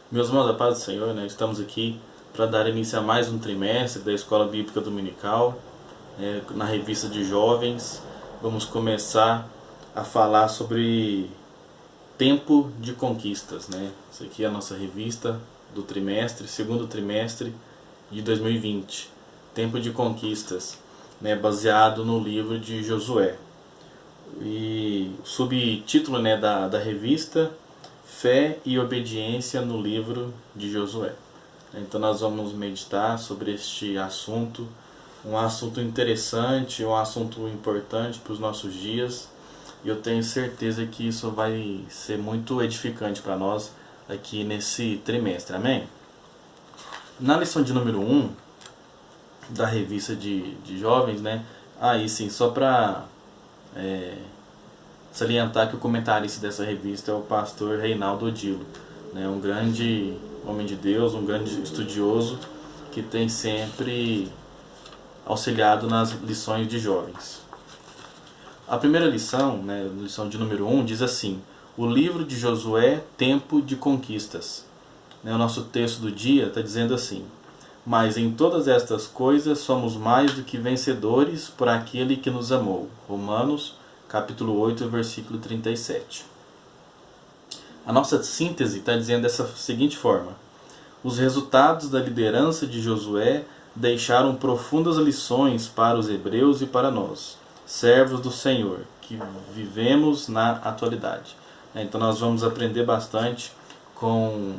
Meus irmãos, a paz do Senhor, né? Estamos aqui para dar início a mais um trimestre da Escola Bíblica Dominical, na revista de jovens. Vamos começar a falar sobre tempo de conquistas, né? Isso aqui é a nossa revista do trimestre, segundo trimestre de 2020. Tempo de conquistas, né? Baseado no livro de Josué. E o subtítulo, né, da revista: Fé e Obediência no livro de Josué. Então nós vamos meditar sobre este assunto, um assunto interessante, um assunto importante para os nossos dias, e eu tenho certeza que isso vai ser muito edificante para nós aqui nesse trimestre, amém? Na lição de número 1 da revista de jovens, né? Aí sim, só para salientar que o comentarista dessa revista é o pastor Reinaldo Odilo, né? Um grande homem de Deus, um grande estudioso que tem sempre auxiliado nas lições de jovens. A primeira lição, né, lição de número 1, diz assim: o livro de Josué, tempo de conquistas. O nosso texto do dia está dizendo assim: mas em todas estas coisas somos mais do que vencedores por aquele que nos amou. Romanos, capítulo 8, versículo 37. A nossa síntese está dizendo dessa seguinte forma: os resultados da liderança de Josué deixaram profundas lições para os hebreus e para nós, servos do Senhor, que vivemos na atualidade. Então nós vamos aprender bastante com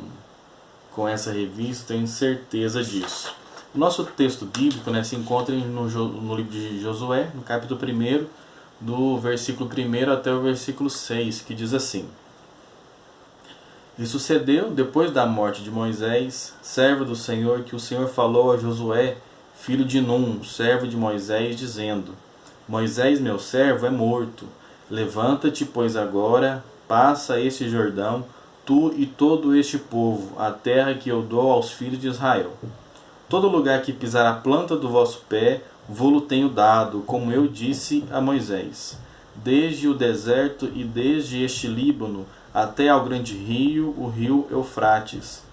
essa revista, tenho certeza disso. O nosso texto bíblico, né, se encontra no livro de Josué, no capítulo 1, do versículo 1 até o versículo 6, que diz assim: e sucedeu, depois da morte de Moisés, servo do Senhor, que o Senhor falou a Josué, filho de Num, servo de Moisés, dizendo: Moisés, meu servo, é morto. Levanta-te, pois agora, passa este Jordão, tu e todo este povo, a terra que eu dou aos filhos de Israel. Todo lugar que pisar a planta do vosso pé, vô-lo tenho dado, como eu disse a Moisés. Desde o deserto e desde este Líbano, até ao grande rio, o rio Eufrates,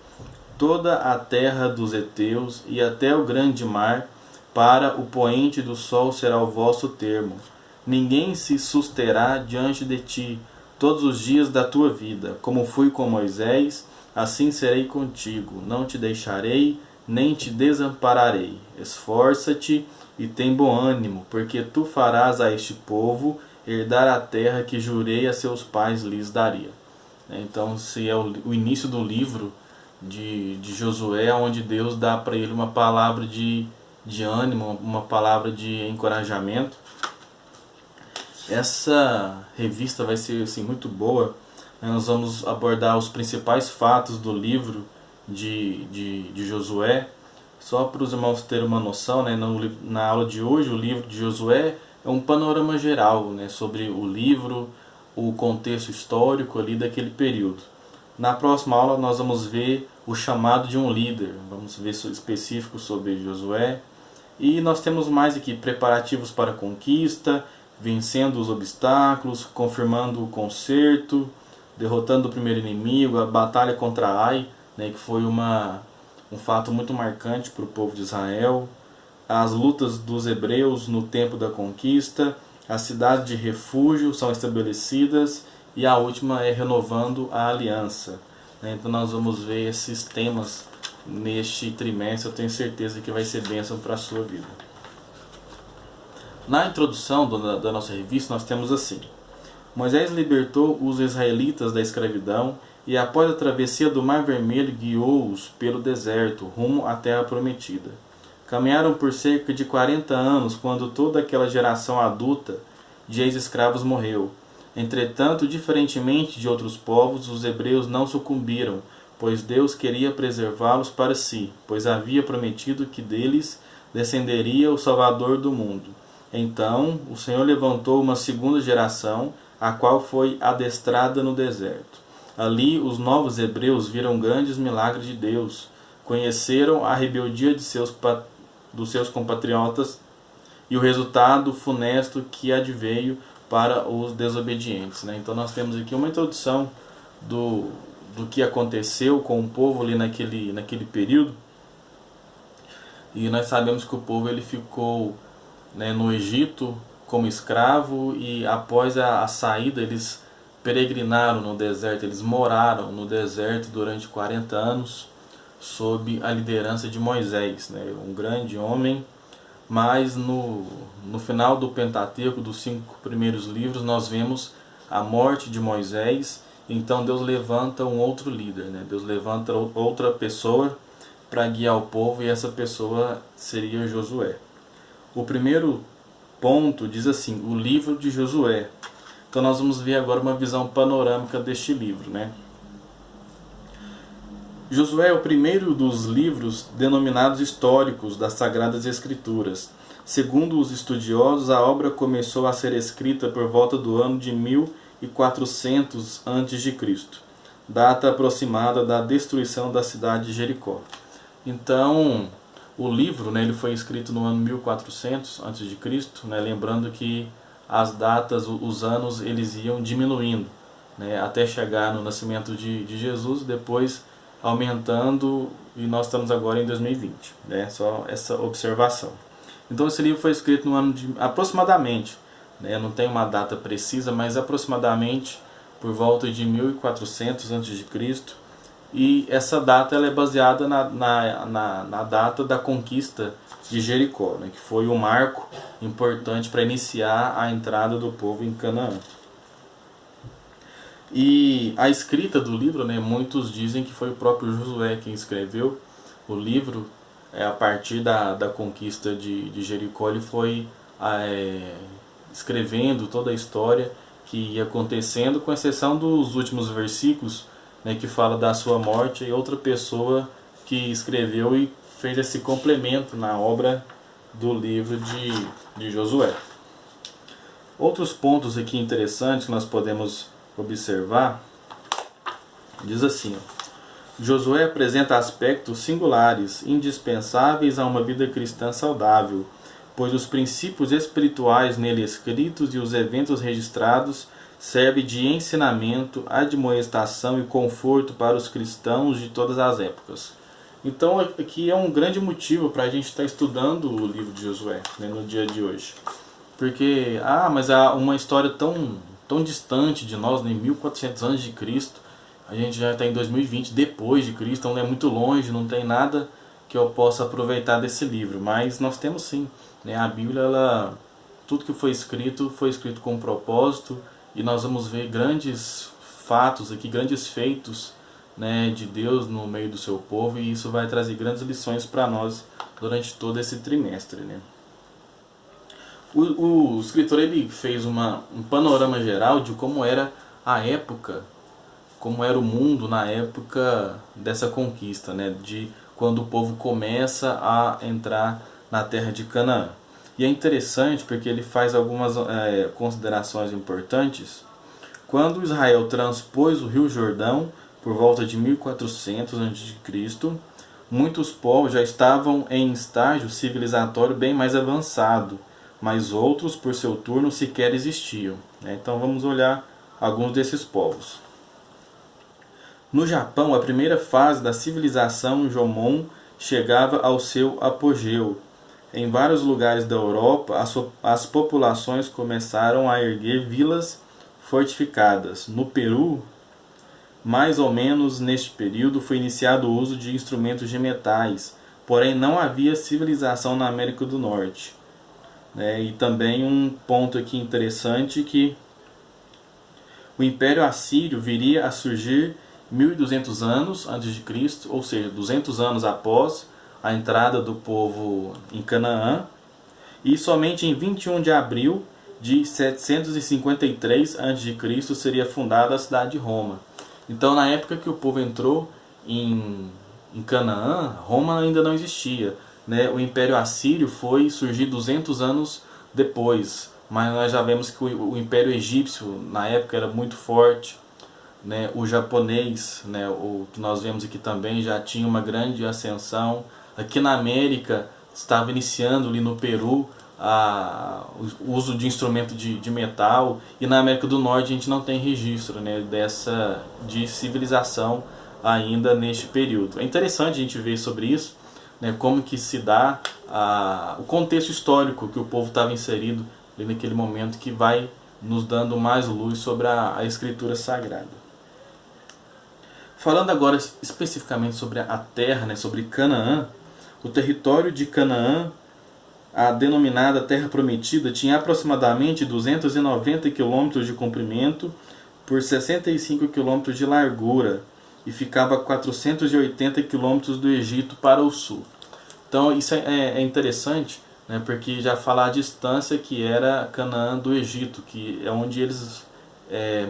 toda a terra dos heteus e até o grande mar, para o poente do sol será o vosso termo. Ninguém se susterá diante de ti todos os dias da tua vida. Como fui com Moisés, assim serei contigo. Não te deixarei, nem te desampararei. Esforça-te e tem bom ânimo, porque tu farás a este povo herdar a terra que jurei a seus pais lhes daria. Então, se é o início do livro de Josué, onde Deus dá para ele uma palavra de ânimo, uma palavra de encorajamento. Essa revista vai ser assim, muito boa. Nós vamos abordar os principais fatos do livro de Josué. Só para os irmãos terem uma noção, né, na aula de hoje, o livro de Josué é um panorama geral, né, sobre o livro, o contexto histórico ali daquele período. Na próxima aula nós vamos ver o chamado de um líder, vamos ver específico sobre Josué. E nós temos mais aqui preparativos para a conquista, vencendo os obstáculos, confirmando o conserto, derrotando o primeiro inimigo, a batalha contra Ai, né, que foi um fato muito marcante para o povo de Israel, as lutas dos hebreus no tempo da conquista, as cidades de refúgio são estabelecidas e a última é renovando a aliança. Então nós vamos ver esses temas neste trimestre, eu tenho certeza que vai ser bênção para a sua vida. Na introdução da nossa revista nós temos assim: Moisés libertou os israelitas da escravidão e após a travessia do Mar Vermelho guiou-os pelo deserto rumo à terra prometida. Caminharam por cerca de 40 anos quando toda aquela geração adulta de ex-escravos morreu. Entretanto, diferentemente de outros povos, os hebreus não sucumbiram, pois Deus queria preservá-los para si, pois havia prometido que deles descenderia o Salvador do mundo. Então, o Senhor levantou uma segunda geração, a qual foi adestrada no deserto. Ali, os novos hebreus viram grandes milagres de Deus, conheceram a rebeldia dos seus compatriotas e o resultado funesto que adveio para os desobedientes. Então nós temos aqui uma introdução do que aconteceu com o povo ali naquele período. E nós sabemos que o povo ele ficou, né, no Egito como escravo, e após a saída eles peregrinaram no deserto, eles moraram no deserto durante 40 anos sob a liderança de Moisés, né, um grande homem. Mas no final do Pentateuco, dos 5 primeiros livros, nós vemos a morte de Moisés. Então Deus levanta um outro líder, né? Deus levanta outra pessoa para guiar o povo, e essa pessoa seria Josué. O primeiro ponto diz assim: o livro de Josué. Então nós vamos ver agora uma visão panorâmica deste livro, né? Josué é o primeiro dos livros denominados históricos das Sagradas Escrituras. Segundo os estudiosos, a obra começou a ser escrita por volta do ano de 1400 a.C., data aproximada da destruição da cidade de Jericó. Então, o livro, né, ele foi escrito no ano 1400 a.C., né, lembrando que as datas, os anos, eles iam diminuindo, né, até chegar no nascimento de Jesus, depois aumentando, e nós estamos agora em 2020, né? Só essa observação. Então esse livro foi escrito no ano de aproximadamente, né? Não tem uma data precisa, mas aproximadamente por volta de 1400 a.C. E essa data ela é baseada na data da conquista de Jericó, né? Que foi um marco importante para iniciar a entrada do povo em Canaã. E a escrita do livro, né, muitos dizem que foi o próprio Josué quem escreveu o livro. A partir da conquista de Jericó, ele foi escrevendo toda a história que ia acontecendo, com exceção dos últimos versículos, né, que fala da sua morte, e outra pessoa que escreveu e fez esse complemento na obra do livro de Josué. Outros pontos aqui interessantes que nós podemos observar, diz assim: Josué apresenta aspectos singulares, indispensáveis a uma vida cristã saudável, pois os princípios espirituais nele escritos e os eventos registrados servem de ensinamento, admoestação e conforto para os cristãos de todas as épocas. Então aqui é um grande motivo para a gente estar estudando o livro de Josué, né, no dia de hoje. Porque, mas há uma história tão distante de nós, né, 1400 anos de Cristo, a gente já está em 2020 depois de Cristo, então é muito longe, não tem nada que eu possa aproveitar desse livro. Mas nós temos sim, né, a Bíblia, tudo que foi escrito com um propósito, e nós vamos ver grandes fatos aqui, grandes feitos, né, de Deus no meio do seu povo, e isso vai trazer grandes lições para nós durante todo esse trimestre, né. O escritor ele fez um panorama geral de como era a época, como era o mundo na época dessa conquista, né, de quando o povo começa a entrar na terra de Canaã. E é interessante porque ele faz algumas considerações importantes. Quando Israel transpôs o Rio Jordão, por volta de 1400 a.C., muitos povos já estavam em estágio civilizatório bem mais avançado, mas outros, por seu turno, sequer existiam. Então vamos olhar alguns desses povos. No Japão, a primeira fase da civilização Jomon chegava ao seu apogeu. Em vários lugares da Europa, as populações começaram a erguer vilas fortificadas. No Peru, mais ou menos neste período, foi iniciado o uso de instrumentos de metais, porém não havia civilização na América do Norte. E também um ponto aqui interessante, que o Império Assírio viria a surgir 1200 anos antes de Cristo, ou seja, 200 anos após a entrada do povo em Canaã, e somente em 21 de abril de 753 a.C. seria fundada a cidade de Roma. Então, na época que o povo entrou em Canaã, Roma ainda não existia, né? O Império Assírio foi surgir 200 anos depois, mas nós já vemos que o Império Egípcio na época era muito forte, né? O japonês, né, o que nós vemos aqui também, já tinha uma grande ascensão. Aqui na América estava iniciando ali no Peru o uso de instrumento de metal, e na América do Norte a gente não tem registro, né, de civilização ainda neste período. É interessante a gente ver sobre isso, né, como que se dá o contexto histórico que o povo estava inserido ali naquele momento, que vai nos dando mais luz sobre a Escritura Sagrada. Falando agora especificamente sobre a terra, né, sobre Canaã, o território de Canaã, a denominada Terra Prometida, tinha aproximadamente 290 quilômetros de comprimento por 65 quilômetros de largura e ficava a 480 quilômetros do Egito para o sul. Então isso é interessante, né, porque já fala a distância que era Canaã do Egito, que é onde eles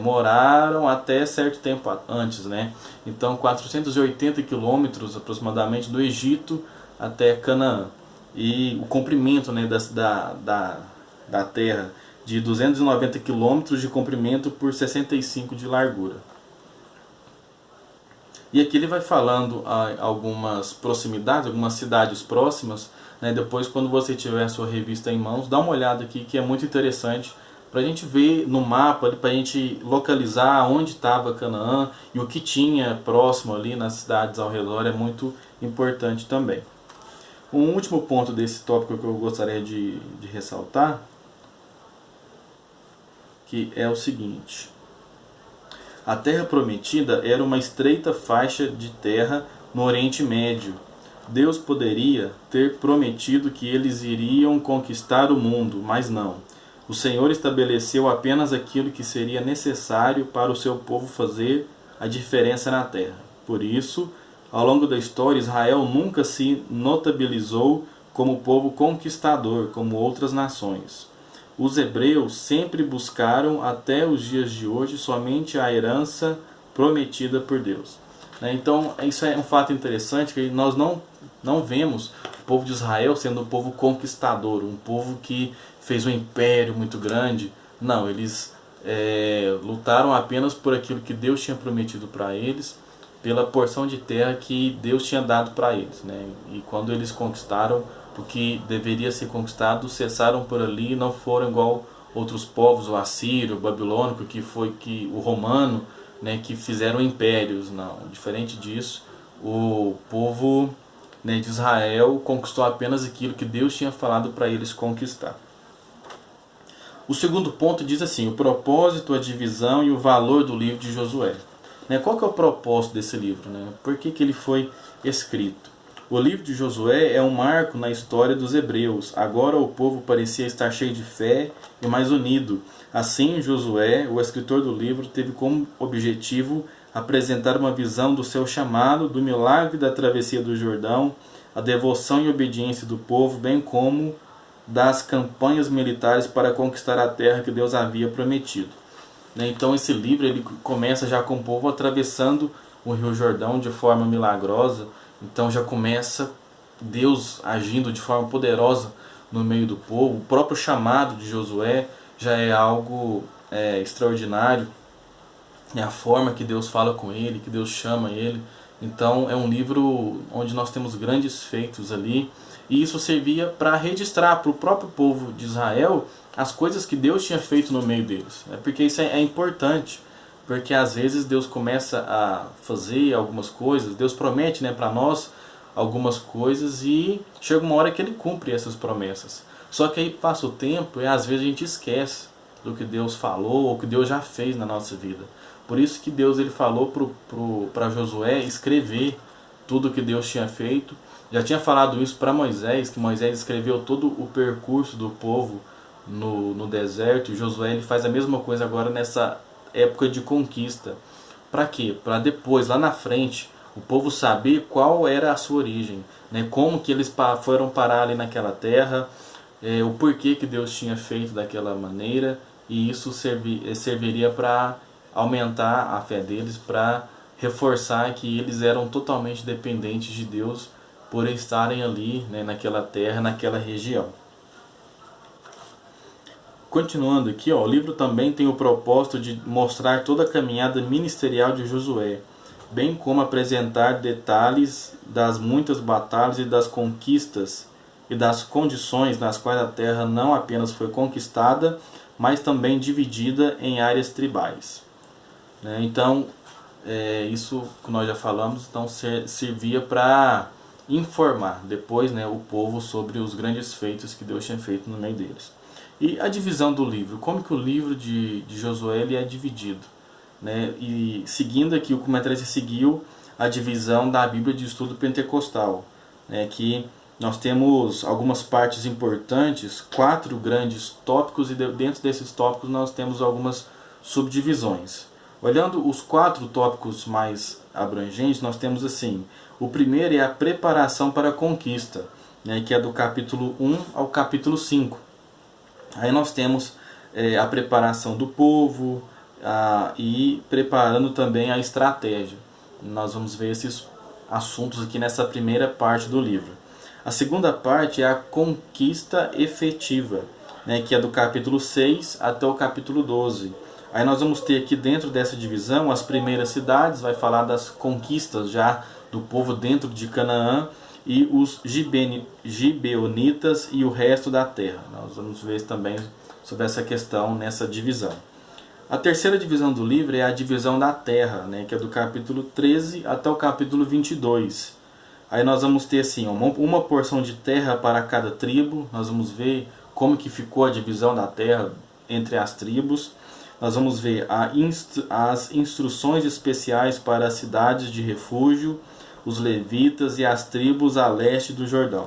moraram até certo tempo antes, né? Então 480 quilômetros aproximadamente do Egito até Canaã. E o comprimento, né, da terra, de 290 quilômetros de comprimento por 65 de largura. E aqui ele vai falando algumas proximidades, algumas cidades próximas, né? Depois, quando você tiver a sua revista em mãos, dá uma olhada aqui, que é muito interessante, para a gente ver no mapa, para a gente localizar onde estava Canaã e o que tinha próximo ali nas cidades ao redor, é muito importante também. Um último ponto desse tópico que eu gostaria de ressaltar, que é o seguinte: a Terra Prometida era uma estreita faixa de terra no Oriente Médio. Deus poderia ter prometido que eles iriam conquistar o mundo, mas não. O Senhor estabeleceu apenas aquilo que seria necessário para o seu povo fazer a diferença na terra. Por isso, ao longo da história, Israel nunca se notabilizou como povo conquistador, como outras nações. Os hebreus sempre buscaram, até os dias de hoje, somente a herança prometida por Deus. Então, isso é um fato interessante, que nós não vemos o povo de Israel sendo um povo conquistador, um povo que fez um império muito grande. Não, eles lutaram apenas por aquilo que Deus tinha prometido para eles, pela porção de terra que Deus tinha dado para eles, né? E quando eles conquistaram o que deveria ser conquistado, cessaram por ali, não foram igual outros povos, o assírio, o babilônico, o romano, né, que fizeram impérios. Não, diferente disso, o povo, né, de Israel conquistou apenas aquilo que Deus tinha falado para eles conquistar. O segundo ponto diz assim: o propósito, a divisão e o valor do livro de Josué. Qual que é o propósito desse livro? Por que ele foi escrito? O livro de Josué é um marco na história dos hebreus. Agora o povo parecia estar cheio de fé e mais unido. Assim, Josué, o escritor do livro, teve como objetivo apresentar uma visão do seu chamado, do milagre da travessia do Jordão, a devoção e obediência do povo, bem como das campanhas militares para conquistar a terra que Deus havia prometido. Então esse livro ele começa já com o povo atravessando o Rio Jordão de forma milagrosa. Então já começa Deus agindo de forma poderosa no meio do povo. O próprio chamado de Josué já é algo extraordinário. É a forma que Deus fala com ele, que Deus chama ele. Então é um livro onde nós temos grandes feitos ali. E isso servia para registrar para o próprio povo de Israel as coisas que Deus tinha feito no meio deles. Porque isso é importante. Porque às vezes Deus começa a fazer algumas coisas, Deus promete, para nós algumas coisas, e chega uma hora que Ele cumpre essas promessas. Só que aí passa o tempo e às vezes a gente esquece do que Deus falou ou que Deus já fez na nossa vida. Por isso que Deus ele falou para Josué escrever tudo que Deus tinha feito. Já tinha falado isso para Moisés, que Moisés escreveu todo o percurso do povo no deserto. E Josué ele faz a mesma coisa agora nessa época de conquista. Para quê? Para depois, lá na frente, o povo saber qual era a sua origem, como que eles foram parar ali naquela terra, o porquê que Deus tinha feito daquela maneira, e isso serviria para aumentar a fé deles, para reforçar que eles eram totalmente dependentes de Deus por estarem ali, naquela terra, naquela região. Continuando aqui, o livro também tem o propósito de mostrar toda a caminhada ministerial de Josué, bem como apresentar detalhes das muitas batalhas e das conquistas e das condições nas quais a terra não apenas foi conquistada, mas também dividida em áreas tribais. Né? Então, isso que nós já falamos, então servia para informar depois, né, o povo sobre os grandes feitos que Deus tinha feito no meio deles. E a divisão do livro, como que o livro de Josué ele é dividido? Né? E seguindo aqui, o comentarista seguiu a divisão da Bíblia de Estudo Pentecostal, né, que nós temos algumas partes importantes, 4 grandes tópicos, e dentro desses tópicos nós temos algumas subdivisões. Olhando os 4 tópicos mais abrangentes, nós temos assim: o primeiro é a preparação para a conquista, né, que é do capítulo 1 ao capítulo 5. Aí nós temos a preparação do povo e preparando também a estratégia. Nós vamos ver esses assuntos aqui nessa primeira parte do livro. A segunda parte é a conquista efetiva, né, que é do capítulo 6 até o capítulo 12. Aí nós vamos ter aqui dentro dessa divisão as primeiras cidades, vai falar das conquistas já do povo dentro de Canaã, e os gibeonitas e o resto da terra. Nós vamos ver também sobre essa questão nessa divisão. A terceira divisão do livro é a divisão da terra, né, que é do capítulo 13 até o capítulo 22. Aí nós vamos ter assim, uma porção de terra para cada tribo. Nós vamos ver como que ficou a divisão da terra entre as tribos. Nós vamos ver as instruções especiais para as cidades de refúgio, os levitas e as tribos a leste do Jordão.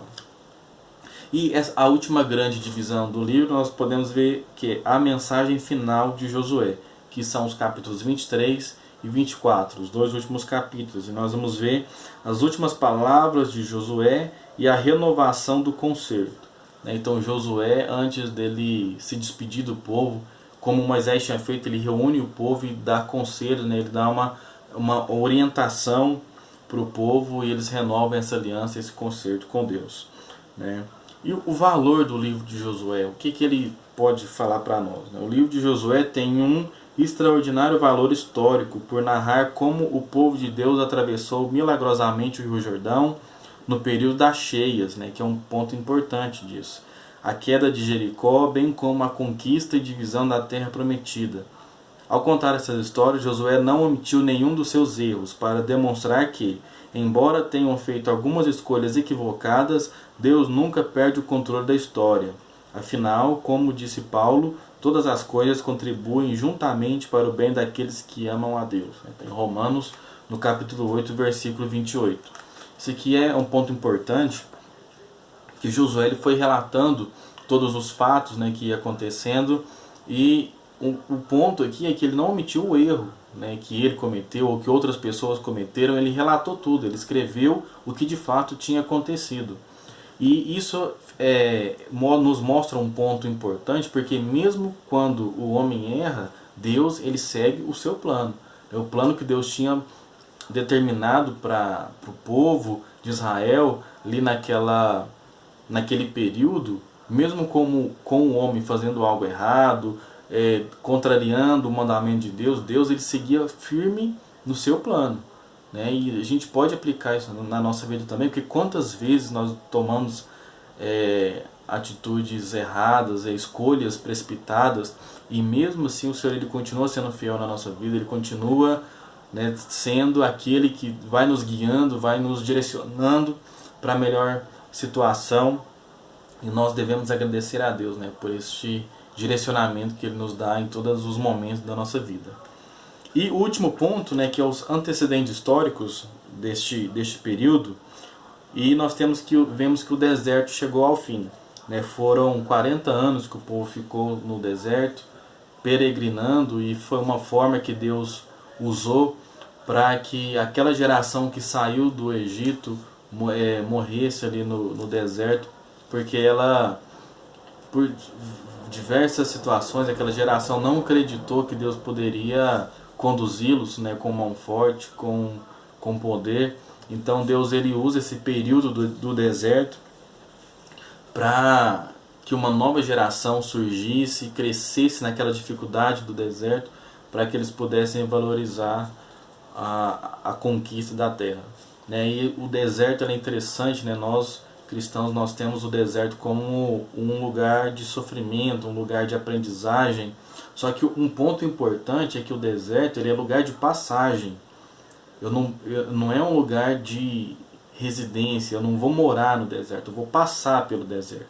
E a última grande divisão do livro nós podemos ver que é a mensagem final de Josué, que são os capítulos 23 e 24, os 2 últimos capítulos. E nós vamos ver as últimas palavras de Josué e a renovação do concerto. Então Josué, antes dele se despedir do povo, como Moisés tinha feito, ele reúne o povo e dá conselho, né? Ele dá uma orientação para o povo e eles renovam essa aliança, esse concerto com Deus. Né? E o valor do livro de Josué, o que ele pode falar para nós? Né? O livro de Josué tem um extraordinário valor histórico por narrar como o povo de Deus atravessou milagrosamente o Rio Jordão no período das cheias, né? Que é um ponto importante disso. A queda de Jericó, bem como a conquista e divisão da terra prometida. Ao contar essas histórias, Josué não omitiu nenhum dos seus erros para demonstrar que, embora tenham feito algumas escolhas equivocadas, Deus nunca perde o controle da história. Afinal, como disse Paulo, todas as coisas contribuem juntamente para o bem daqueles que amam a Deus. Em Romanos, no capítulo 8, versículo 28. Isso aqui é um ponto importante, que Josué ele foi relatando todos os fatos, né, que ia acontecendo, e o ponto aqui é que ele não omitiu o erro, né, que ele cometeu ou que outras pessoas cometeram. Ele relatou tudo, ele escreveu o que de fato tinha acontecido. E isso nos mostra um ponto importante, porque mesmo quando o homem erra, Deus ele segue o seu plano. O plano que Deus tinha determinado para o povo de Israel, ali naquele período, mesmo com o homem fazendo algo errado, contrariando o mandamento de Deus, Deus ele seguia firme no seu plano. Né? E a gente pode aplicar isso na nossa vida também, porque quantas vezes nós tomamos atitudes erradas, escolhas precipitadas, e mesmo assim o Senhor ele continua sendo fiel na nossa vida, ele continua, né, sendo aquele que vai nos guiando, vai nos direcionando para a melhor situação, e nós devemos agradecer a Deus, né, por este direcionamento que Ele nos dá em todos os momentos da nossa vida. E o último ponto, né, que é os antecedentes históricos deste período, e nós vemos que o deserto chegou ao fim. Né, foram 40 anos que o povo ficou no deserto, peregrinando, e foi uma forma que Deus usou para que aquela geração que saiu do Egito morresse ali no deserto, porque ela, por diversas situações, aquela geração não acreditou que Deus poderia conduzi-los, né, com mão forte, com poder. Então Deus ele usa esse período do deserto para que uma nova geração surgisse e crescesse naquela dificuldade do deserto, para que eles pudessem valorizar a conquista da terra. Né? E o deserto é interessante, né? Nós cristãos, nós temos o deserto como um lugar de sofrimento, um lugar de aprendizagem. Só que um ponto importante é que o deserto ele é lugar de passagem. Não é um lugar de residência, eu não vou morar no deserto, eu vou passar pelo deserto.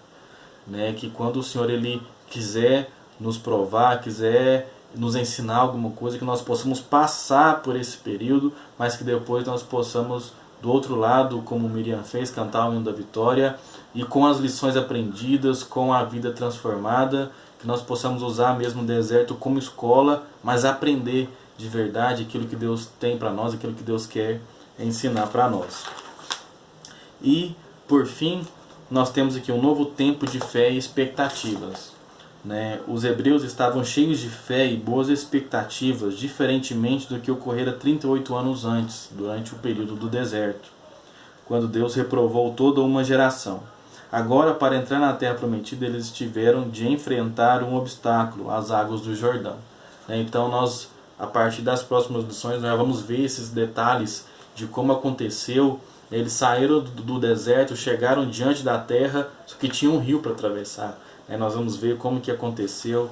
Né? Que quando o Senhor ele quiser nos provar, quiser nos ensinar alguma coisa, que nós possamos passar por esse período, mas que depois nós possamos, do outro lado, como Miriam fez, cantar o hino da vitória, e com as lições aprendidas, com a vida transformada, que nós possamos usar mesmo o deserto como escola, mas aprender de verdade aquilo que Deus tem para nós, aquilo que Deus quer ensinar para nós. E, por fim, nós temos aqui um novo tempo de fé e expectativas. Né? Os hebreus estavam cheios de fé e boas expectativas, diferentemente do que ocorrera 38 anos antes, durante o período do deserto, quando Deus reprovou toda uma geração. Agora, para entrar na terra prometida, eles tiveram de enfrentar um obstáculo, as águas do Jordão. Então, nós, a partir das próximas lições, nós vamos ver esses detalhes de como aconteceu. Eles saíram do deserto, chegaram diante da terra, só que tinha um rio para atravessar. Nós vamos ver como que aconteceu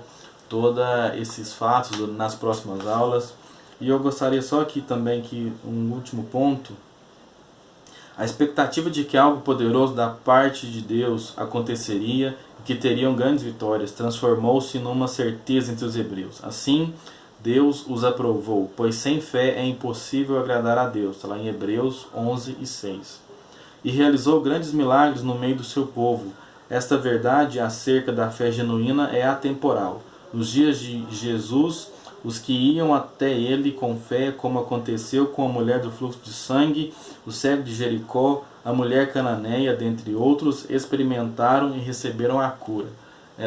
todos esses fatos nas próximas aulas. E eu gostaria só aqui também que um último ponto. A expectativa de que algo poderoso da parte de Deus aconteceria e que teriam grandes vitórias transformou-se numa certeza entre os hebreus. Assim, Deus os aprovou, pois sem fé é impossível agradar a Deus. Está lá em Hebreus 11:6. E realizou grandes milagres no meio do seu povo. Esta verdade acerca da fé genuína é atemporal. Nos dias de Jesus, os que iam até ele com fé, como aconteceu com a mulher do fluxo de sangue, o cego de Jericó, a mulher cananeia, dentre outros, experimentaram e receberam a cura.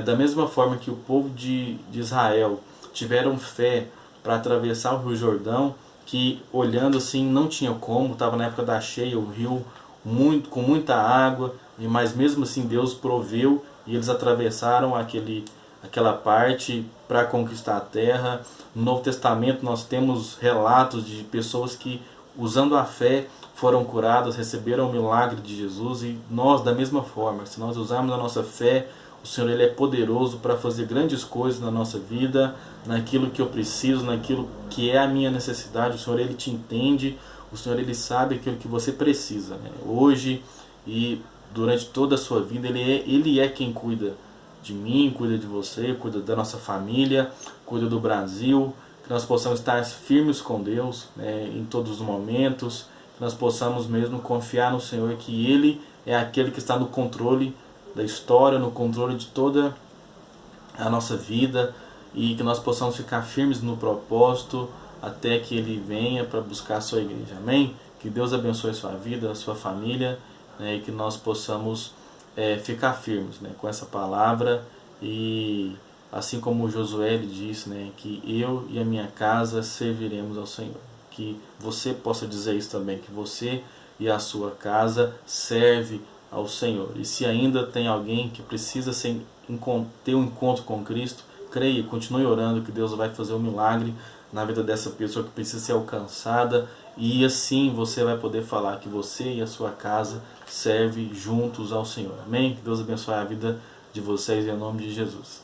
Da mesma forma que o povo de Israel tiveram fé para atravessar o Rio Jordão, que olhando assim não tinha como, estava na época da cheia, o rio com muita água, mas mesmo assim Deus proveu e eles atravessaram aquela parte para conquistar a terra. No Novo Testamento nós temos relatos de pessoas que, usando a fé, foram curadas, receberam o milagre de Jesus. E nós, da mesma forma, se nós usarmos a nossa fé, o Senhor ele é poderoso para fazer grandes coisas na nossa vida, naquilo que eu preciso, naquilo que é a minha necessidade. O Senhor ele te entende, o Senhor ele sabe aquilo que você precisa, né? Hoje e durante toda a sua vida, ele é quem cuida de mim, cuida de você, cuida da nossa família, cuida do Brasil, que nós possamos estar firmes com Deus, né, em todos os momentos, que nós possamos mesmo confiar no Senhor, que Ele é aquele que está no controle da história, no controle de toda a nossa vida, e que nós possamos ficar firmes no propósito até que Ele venha para buscar a sua igreja. Amém? Que Deus abençoe a sua vida, a sua família, né, e que nós possamos ficar firmes, né, com essa palavra. E assim como Josué disse, né, que eu e a minha casa serviremos ao Senhor. Que você possa dizer isso também, que você e a sua casa serve ao Senhor. E se ainda tem alguém que precisa ter um encontro com Cristo, creia, continue orando que Deus vai fazer um milagre na vida dessa pessoa que precisa ser alcançada, e assim você vai poder falar que você e a sua casa servem juntos ao Senhor. Amém? Que Deus abençoe a vida de vocês em nome de Jesus.